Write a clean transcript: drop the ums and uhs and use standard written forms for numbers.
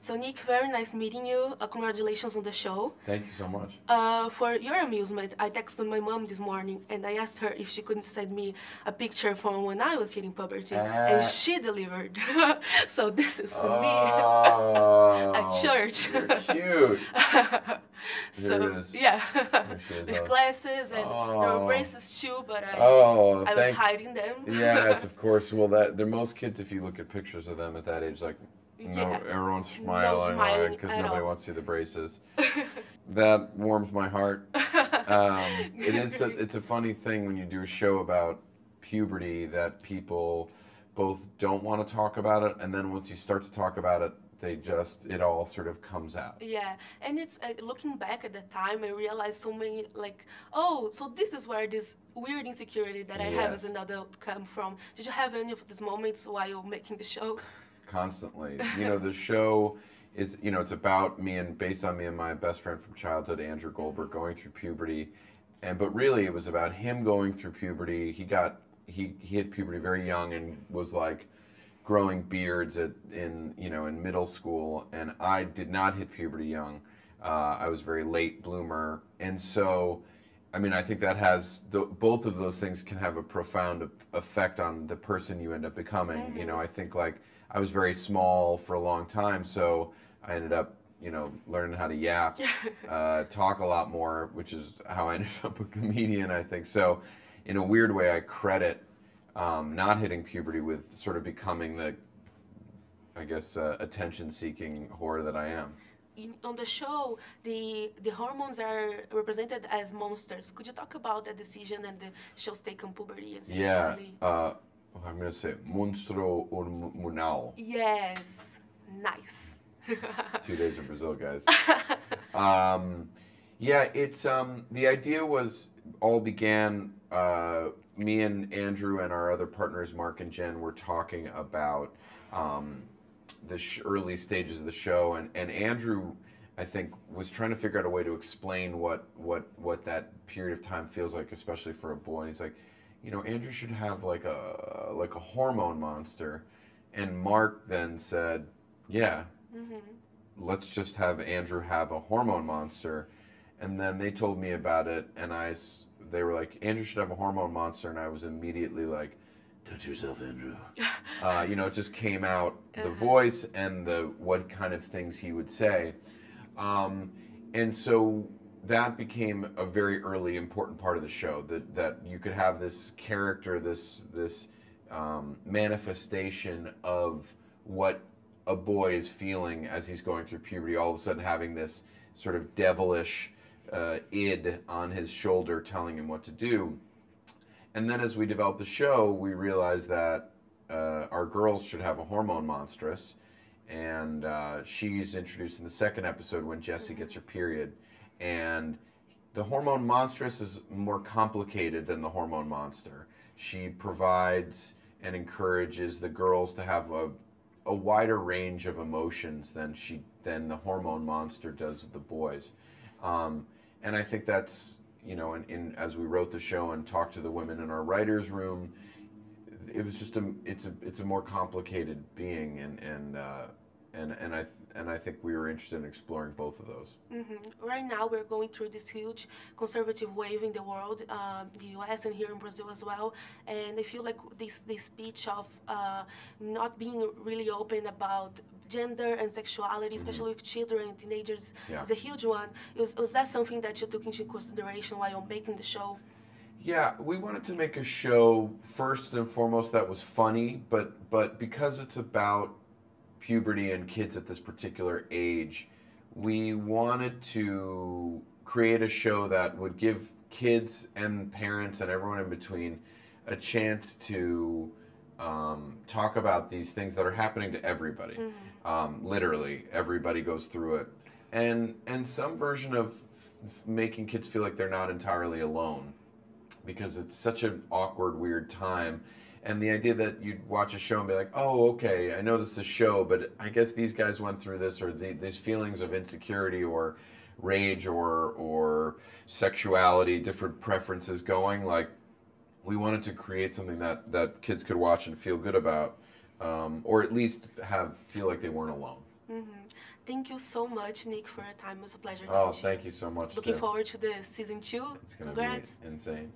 So Nick, very nice meeting you. Congratulations on the show. Thank you so much. For your amusement, I texted my mom this morning and I asked her if she could send me a picture from when I was hitting puberty, and she delivered. So this is me at church. You're cute. So yeah, with glasses and there were braces too, but I was hiding them. Yes, of course. Well, they're most kids. If you look at pictures of them at that age, like. No, everyone's smiling because nobody wants to see the braces. That warms my heart. It's a funny thing when you do a show about puberty that people both don't want to talk about it, and then once you start to talk about it, it all sort of comes out. Yeah, and it's looking back at the time, I realized so many oh, so this is where this weird insecurity that I have as an adult come from. Did you have any of these moments while making the show? Constantly. The show is, it's about me and based on me and my best friend from childhood, Andrew Goldberg, going through puberty. But really it was about him going through puberty. He hit puberty very young and was like growing beards in middle school. And I did not hit puberty young. I was a very late bloomer. And so, I think that both of those things can have a profound effect on the person you end up becoming. Mm-hmm. I think I was very small for a long time, so I ended up, learning how to yap, talk a lot more, which is how I ended up a comedian, I think. So, in a weird way, I credit not hitting puberty with sort of becoming the, attention-seeking whore that I am. On the show, the hormones are represented as monsters. Could you talk about that decision and the show's take on puberty and sexuality? Yeah. I'm going to say monstro hormonal. Yes. Nice. 2 days in Brazil, guys. It's the idea began me and Andrew and our other partners, Mark and Jen, were talking about the early stages of the show, and Andrew, I think, was trying to figure out a way to explain what that period of time feels like, especially for a boy. And he's like, Andrew should have like a hormone monster, and Mark then said, yeah, let's just have Andrew have a hormone monster, and then they told me about it, and they were like, Andrew should have a hormone monster, and I was immediately like, touch yourself, Andrew. It just came out, the voice and what kind of things he would say, and so that became a very early important part of the show, that you could have this character, this manifestation of what a boy is feeling as he's going through puberty, all of a sudden having this sort of devilish id on his shoulder telling him what to do. And then as we developed the show, we realized that our girls should have a hormone monstress, and she's introduced in the second episode when Jessie gets her period. And the hormone monstress is more complicated than the hormone monster. She provides and encourages the girls to have a wider range of emotions than the hormone monster does with the boys. And I think that's, as we wrote the show and talked to the women in our writers' room, it was just it's a more complicated being, and I think we were interested in exploring both of those. Right now, we're going through this huge conservative wave in the world, the U.S. and here in Brazil as well. And I feel like this speech of not being really open about gender and sexuality, especially with children and teenagers, is a huge one. Was that something that you took into consideration while making the show? Yeah, we wanted to make a show first and foremost that was funny, but because it's about puberty and kids at this particular age, we wanted to create a show that would give kids and parents and everyone in between a chance to talk about these things that are happening to everybody. Literally, everybody goes through it. And some version of making kids feel like they're not entirely alone, because it's such an awkward, weird time. And the idea that you'd watch a show and be like, oh, okay, I know this is a show, but I guess these guys went through this, or these feelings of insecurity or rage or sexuality, different preferences going. Like, we wanted to create something that kids could watch and feel good about, or at least feel like they weren't alone. Thank you so much, Nick, for your time. It was a pleasure Oh, talking to you. thank you so much. Looking too. forward to the season 2. It's gonna Congrats. be insane.